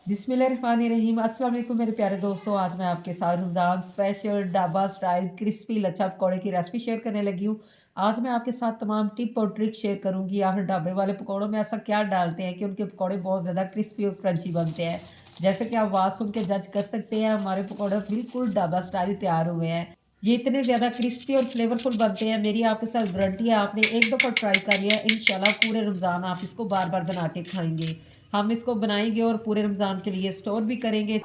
बिस्मिल्लाहिर्रहमानिर्रहीम। अस्सलाम वालेकुम मेरे प्यारे दोस्तों। आज मैं आपके साथ Ramzan special dhaba style crispy लच्छा पकौड़े की रेसिपी शेयर करने लगी हूँ। आज मैं आपके साथ तमाम टिप और ट्रिक शेयर करूँगी। आखिर ढाबे वाले पकौड़ों में ऐसा क्या डालते हैं कि उनके पकौड़े बहुत ज़्यादा क्रिस्पी और क्रंची बनते हैं। जैसे कि आप आवाज़ सुन के जज कर सकते हैं, हमारे पकौड़े बिल्कुल ढाबा स्टाइल तैयार हुए हैं। ये इतने ज़्यादा क्रिस्पी और फ्लेवरफुल बनते हैं, मेरी आपके साथ गारंटी है। आपने एक दफ़ा ट्राई कर लिया, इंशाल्लाह पूरे रमज़ान आप इसको बार बार बना के खाएंगे। हम इसको बनाएंगे और पूरे रमज़ान के लिए स्टोर भी करेंगे।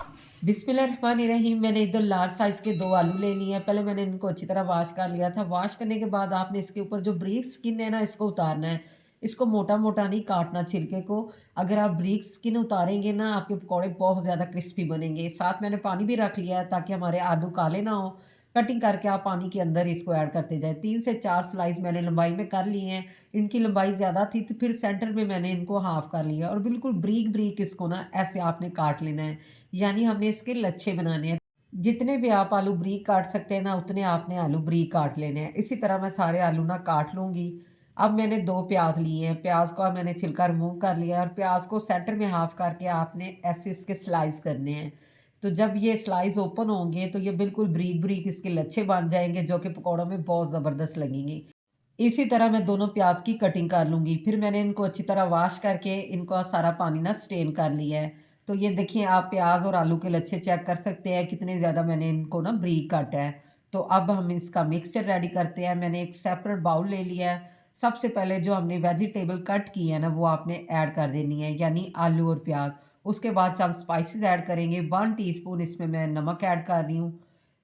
बिस्मिल्लाहिर्रहमानिर्रहीम। मैंने इधर लार्ज साइज़ के 2 आलू ले लिए हैं। पहले मैंने इनको अच्छी तरह वॉश कर लिया था। वॉश करने के बाद आपने इसके ऊपर जो ब्रीक स्किन है ना, इसको उतारना है। इसको मोटा मोटा नहीं काटना छिलके को। अगर आप ब्रीक स्किन उतारेंगे ना, आपके पकौड़े बहुत ज़्यादा क्रिस्पी बनेंगे। साथ मैंने पानी भी रख लिया है ताकि हमारे आलू काले ना हो। कटिंग करके आप पानी के अंदर इसको ऐड करते जाएँ। 3 से 4 स्लाइस मैंने लंबाई में कर लिए हैं। इनकी लंबाई ज़्यादा थी तो फिर सेंटर में मैंने इनको हाफ़ कर लिया और बिल्कुल ब्रीक-ब्रीक इसको ना ऐसे आपने काट लेना है। यानी हमने इसके लच्छे बनाने हैं। जितने भी आप आलू ब्रीक काट सकते हैं ना, उतने आपने आलू ब्रीक काट लेने हैं। इसी तरह मैं सारे आलू ना काट लूँगी। अब मैंने 2 प्याज़ लिए हैं। प्याज़ को अब मैंने छिलका रिमूव कर लिया है और प्याज़ को सेंटर में हाफ़ करके आपने ऐसे इसके स्लाइस करने हैं। तो जब ये स्लाइस ओपन होंगे तो ये बिल्कुल ब्रीक-ब्रीक इसके लच्छे बन जाएँगे, जो कि पकौड़ों में बहुत ज़बरदस्त लगेंगे। इसी तरह मैं दोनों प्याज़ की कटिंग कर लूँगी। फिर मैंने इनको अच्छी तरह वॉश करके इनको सारा पानी ना स्ट्रेन कर लिया है। तो ये देखिए, आप प्याज़ और आलू के लच्छे चेक कर सकते हैं कितने ज़्यादा मैंने इनको ना बारीक काटा है। तो अब हम इसका मिक्सचर रेडी करते हैं। मैंने एक सेपरेट बाउल ले लिया है। सबसे पहले जो हमने वेजिटेबल कट की है ना, वो आपने ऐड कर देनी है, यानी आलू और प्याज़। उसके बाद चंद स्पाइसेस ऐड करेंगे। 1 टीस्पून इसमें मैं नमक ऐड कर रही हूँ।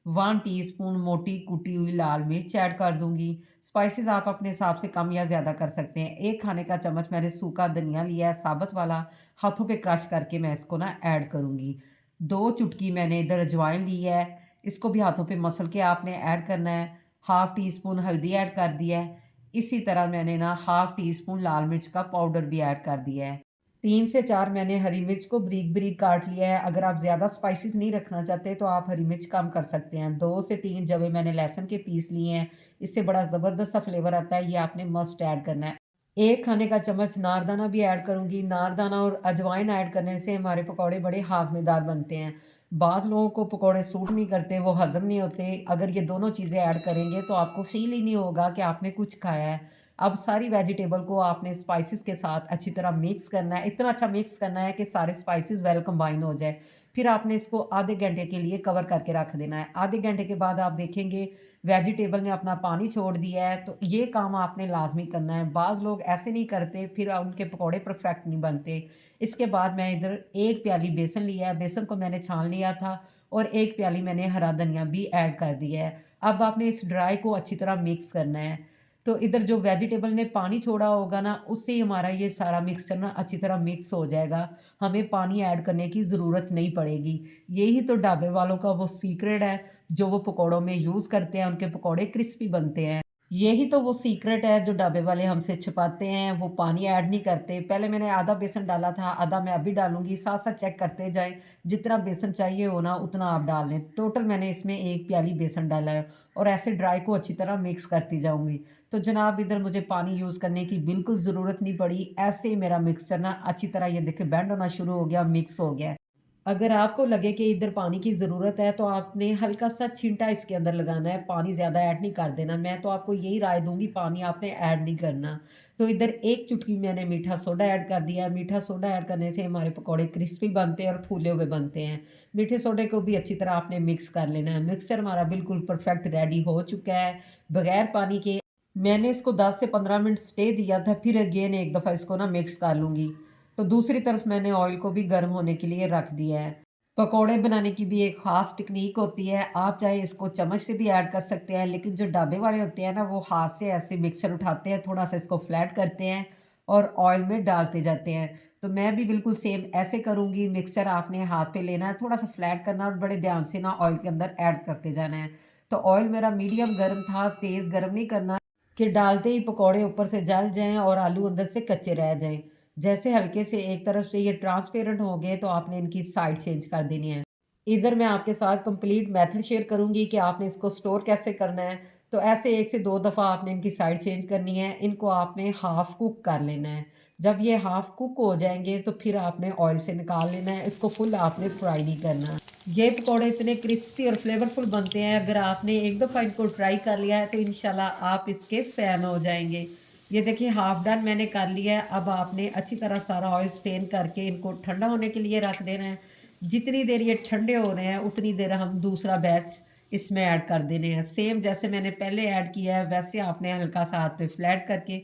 1 टीस्पून मोटी कुटी हुई लाल मिर्च ऐड कर दूँगी। स्पाइसेस आप अपने हिसाब से कम या ज़्यादा कर सकते हैं। 1 खाने का चम्मच मैंने सूखा धनिया लिया है, साबुत वाला, हाथों पे क्रश करके मैं इसको ना ऐड करूँगी। 2 चुटकी मैंने इधर अजवाइन ली है, इसको भी हाथों पे मसल के आपने ऐड करना है। हाफ़ टी स्पून हल्दी ऐड कर दिया है। इसी तरह मैंने ना हाफ़ टी स्पून लाल मिर्च का पाउडर भी ऐड कर दिया है। 3 से 4 मैंने हरी मिर्च को बारीक-बारीक काट लिया है। अगर आप ज़्यादा स्पाइसेस नहीं रखना चाहते तो आप हरी मिर्च कम कर सकते हैं। 2 से 3 जवे मैंने लहसुन के पीस लिए हैं। इससे बड़ा ज़बरदस्त सा फ्लेवर आता है, ये आपने मस्ट ऐड करना है। 1 खाने का चम्मच नारदाना भी ऐड करूँगी। नारदाना और अजवाइन ऐड करने से हमारे पकौड़े बड़े हाज़मेदार बनते हैं। बाज़ लोगों को पकौड़े सूट नहीं करते, वो हज़म नहीं होते। अगर ये दोनों चीज़ें ऐड करेंगे तो आपको फ़ील ही नहीं होगा कि आपने कुछ खाया है। अब सारी वेजिटेबल को आपने स्पाइसेस के साथ अच्छी तरह मिक्स करना है। इतना अच्छा मिक्स करना है कि सारे स्पाइसेस वेल कंबाइन हो जाए। फिर आपने इसको आधे घंटे के लिए कवर करके रख देना है। आधे घंटे के बाद आप देखेंगे वेजिटेबल ने अपना पानी छोड़ दिया है, तो ये काम आपने लाज़मी करना है। बाज़ लोग ऐसे नहीं करते, फिर उनके पकौड़े परफेक्ट नहीं बनते। इसके बाद मैं इधर 1 प्याली बेसन लिया है। बेसन को मैंने छान लिया था और 1 प्याली मैंने हरा धनिया भी ऐड कर दिया है। अब आपने इस ड्राई को अच्छी तरह मिक्स करना है। तो इधर जो वेजिटेबल ने पानी छोड़ा होगा ना, उससे ही हमारा ये सारा मिक्सचर ना अच्छी तरह मिक्स हो जाएगा। हमें पानी ऐड करने की ज़रूरत नहीं पड़ेगी। यही तो ढाबे वालों का वो सीक्रेट है, जो वो पकौड़ों में यूज़ करते हैं, उनके पकौड़े क्रिस्पी बनते हैं। यही तो वो सीक्रेट है जो ढाबे वाले हमसे छिपाते हैं, वो पानी ऐड नहीं करते। पहले मैंने आधा बेसन डाला था, आधा मैं अभी डालूँगी, साथ-साथ चेक करते जाएँ। जितना बेसन चाहिए हो ना, उतना आप डाल लें। टोटल मैंने इसमें 1 प्याली बेसन डाला है और ऐसे ड्राई को अच्छी तरह मिक्स करती जाऊँगी। तो जनाब, इधर मुझे पानी यूज़ करने की बिल्कुल ज़रूरत नहीं पड़ी। ऐसे ही मेरा मिक्सचर ना अच्छी तरह ये देखिए बेंड होना शुरू हो गया, मिक्स हो गया है। अगर आपको लगे कि इधर पानी की ज़रूरत है तो आपने हल्का-सा छींटा इसके अंदर लगाना है, पानी ज़्यादा ऐड नहीं कर देना। मैं तो आपको यही राय दूँगी, पानी आपने ऐड नहीं करना। तो इधर 1 चुटकी मैंने मीठा सोडा ऐड कर दिया। मीठा सोडा ऐड करने से हमारे पकौड़े क्रिस्पी बनते हैं और फूले हुए बनते हैं। मीठे सोडे को भी अच्छी तरह आपने मिक्स कर लेना है। मिक्सचर हमारा बिल्कुल परफेक्ट रेडी हो चुका है, बगैर पानी के। मैंने इसको 10 से 15 मिनट स्टे दिया था, फिर अगेन एक दफ़ा इसको ना मिक्स कर लूँगी। तो दूसरी तरफ मैंने ऑयल को भी गर्म होने के लिए रख दिया है। पकौड़े बनाने की भी एक ख़ास टेक्नीक होती है। आप चाहे इसको चम्मच से भी ऐड कर सकते हैं, लेकिन जो ढाबे वाले होते हैं ना, वो हाथ से ऐसे मिक्सर उठाते हैं, थोड़ा-सा इसको फ्लैट करते हैं और ऑयल में डालते जाते हैं। तो मैं भी बिल्कुल सेम ऐसे करूँगी। मिक्सचर आपने हाथ पे लेना है, थोड़ा-सा फ्लैट करना और बड़े ध्यान से ना ऑयल के अंदर ऐड करते जाना है। तो ऑयल मेरा मीडियम गर्म था, तेज़ गर्म नहीं करना कि डालते ही पकौड़े ऊपर से जल जाएँ और आलू अंदर से कच्चे रह जाएँ। जैसे हल्के से एक तरफ से ये ट्रांसपेरेंट हो गए तो आपने इनकी साइड चेंज कर देनी है। इधर मैं आपके साथ कंप्लीट मेथड शेयर करूँगी कि आपने इसको स्टोर कैसे करना है। तो ऐसे 1 से 2 दफ़ा आपने इनकी साइड चेंज करनी है। इनको आपने हाफ़ कुक कर लेना है। जब ये हाफ़ कुक हो जाएँगे तो फिर आपने ऑयल से निकाल लेना है। इसको फुल आपने फ्राई नहीं करना। ये पकौड़े इतने क्रिस्पी और फ्लेवरफुल बनते हैं, अगर आपने एक दफ़ा इनको ट्राई कर लिया है तो इंशाल्लाह आप इसके फ़ैन हो जाएँगे। ये देखिए हाफ़ डन मैंने कर लिया है। अब आपने अच्छी तरह सारा ऑयल स्ट्रेन करके इनको ठंडा होने के लिए रख देना है। जितनी देर ये ठंडे हो रहे हैं उतनी देर हम दूसरा बैच इसमें ऐड कर देने हैं। सेम जैसे मैंने पहले ऐड किया है वैसे आपने हल्का सा हाथ पे फ्लैट करके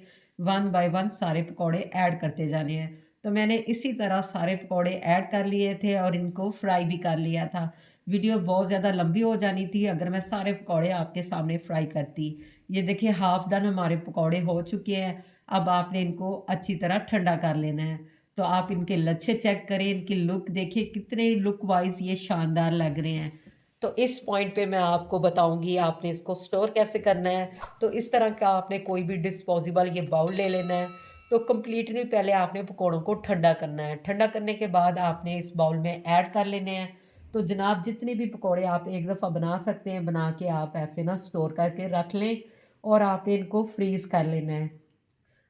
1 बाय 1 सारे पकौड़े ऐड करते जाने हैं। तो मैंने इसी तरह सारे पकौड़े ऐड कर लिए थे और इनको फ्राई भी कर लिया था। वीडियो बहुत ज़्यादा लंबी हो जानी थी अगर मैं सारे पकौड़े आपके सामने फ्राई करती। ये देखिए हाफ़ डन हमारे पकौड़े हो चुके हैं। अब आपने इनको अच्छी तरह ठंडा कर लेना है। तो आप इनके लच्छे चेक करें, इनकी लुक देखिए कितने लुक वाइज़ ये शानदार लग रहे हैं। तो इस पॉइंट पे मैं आपको बताऊँगी आपने इसको स्टोर कैसे करना है। तो इस तरह का आपने कोई भी डिस्पोज़ेबल ये बाउल ले लेना है। तो कंप्लीटली पहले आपने पकौड़ों को ठंडा करना है। ठंडा करने के बाद आपने इस बाउल में ऐड कर लेने हैं। तो जनाब जितने भी पकौड़े आप एक दफ़ा बना सकते हैं, बना के आप ऐसे ना स्टोर करके रख लें और आपने इनको फ्रीज़ कर लेना है।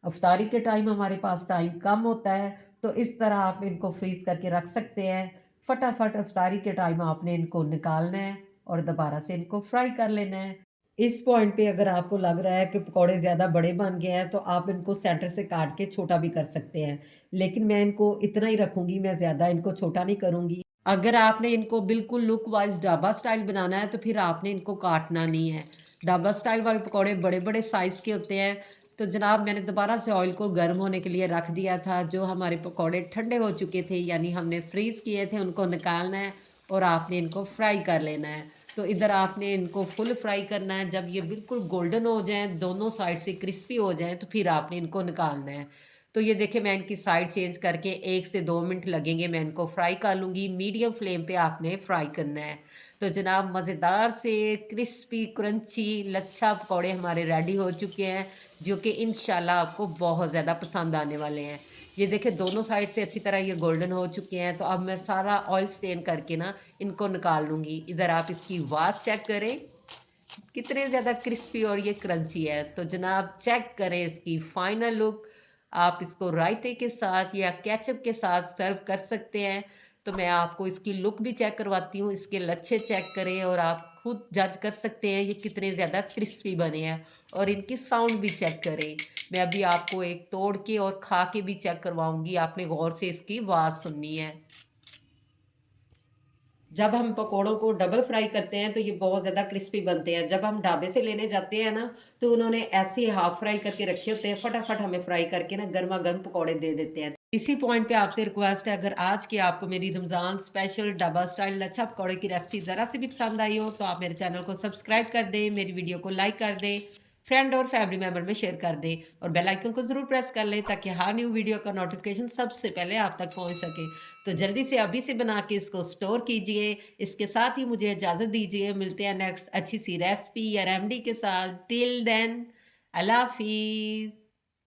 अफ्तारी के टाइम हमारे पास टाइम कम होता है, तो इस तरह आप इनको फ्रीज़ करके रख सकते हैं। फटाफट अफ्तारी के टाइम आपने इनको निकालना है और दोबारा से इनको फ्राई कर लेना है। इस पॉइंट पे अगर आपको लग रहा है कि पकौड़े ज़्यादा बड़े बन गए हैं, तो आप इनको सेंटर से काट के छोटा भी कर सकते हैं। लेकिन मैं इनको इतना ही रखूँगी, मैं ज़्यादा इनको छोटा नहीं करूँगी। अगर आपने इनको बिल्कुल लुक वाइज़ ढाबा स्टाइल बनाना है, तो फिर आपने इनको काटना नहीं है। ढाबा स्टाइल वाले पकौड़े बड़े-बड़े साइज़ के होते हैं। तो जनाब मैंने दोबारा से ऑयल को गर्म होने के लिए रख दिया था। जो हमारे पकौड़े ठंडे हो चुके थे यानी हमने फ्रीज़ किए थे उनको निकालना है और आपने इनको फ्राई कर लेना है। तो इधर आपने इनको फुल फ्राई करना है। जब ये बिल्कुल गोल्डन हो जाएँ, दोनों साइड से क्रिस्पी हो जाएँ तो फिर आपने इनको निकालना है। तो ये देखिए मैं इनकी साइड चेंज करके 1 से 2 मिनट लगेंगे, मैं इनको फ्राई कर लूँगी। मीडियम फ्लेम पे आपने फ्राई करना है। तो जनाब मज़ेदार से क्रिस्पी क्रंची लच्छा पकौड़े हमारे रेडी हो चुके हैं, जो कि इंशाल्लाह आपको बहुत ज़्यादा पसंद आने वाले हैं। ये देखिए दोनों साइड से अच्छी तरह ये गोल्डन हो चुके हैं। तो अब मैं सारा ऑयल स्टेन करके ना इनको निकाल लूँगी। इधर आप इसकी वास चेक करें, कितने ज़्यादा क्रिस्पी और ये क्रंची है। तो जनाब चेक करें इसकी फाइनल लुक। आप इसको रायते के साथ या केचप के साथ सर्व कर सकते हैं। तो मैं आपको इसकी लुक भी चेक करवाती हूँ, इसके लच्छे चेक करें और आप खुद जज कर सकते हैं ये कितने ज़्यादा क्रिस्पी बने हैं और इनकी साउंड भी चेक करें। मैं अभी आपको एक तोड़ के और खा के भी चेक करवाऊँगी, आपने गौर से इसकी आवाज़ सुननी है। जब हम पकोड़ों को डबल फ्राई करते हैं तो ये बहुत ज़्यादा क्रिस्पी बनते हैं। जब हम ढाबे से लेने जाते हैं ना, तो उन्होंने ऐसे ही हाफ फ्राई करके रखे होते हैं, फटाफट हमें फ्राई करके ना गरमा-गर्म पकोड़े दे देते हैं। इसी पॉइंट पे आपसे रिक्वेस्ट है, अगर आज की आपको मेरी रमज़ान स्पेशल ढाबा स्टाइल लच्छा पकौड़े की रेसिपी ज़रा से भी पसंद आई हो, तो आप मेरे चैनल को सब्सक्राइब कर दें, मेरी वीडियो को लाइक कर दें, फ्रेंड और फैमिली मेंबर में शेयर कर दें और बेल आइकन को ज़रूर प्रेस कर लें ताकि हर न्यू वीडियो का नोटिफिकेशन सबसे पहले आप तक पहुंच सके। तो जल्दी से अभी से बना के इसको स्टोर कीजिए। इसके साथ ही मुझे इजाज़त दीजिए, मिलते हैं नेक्स्ट अच्छी सी रेसिपी या रेमेडी के साथ। टिल देन अल्लाह हाफिज़।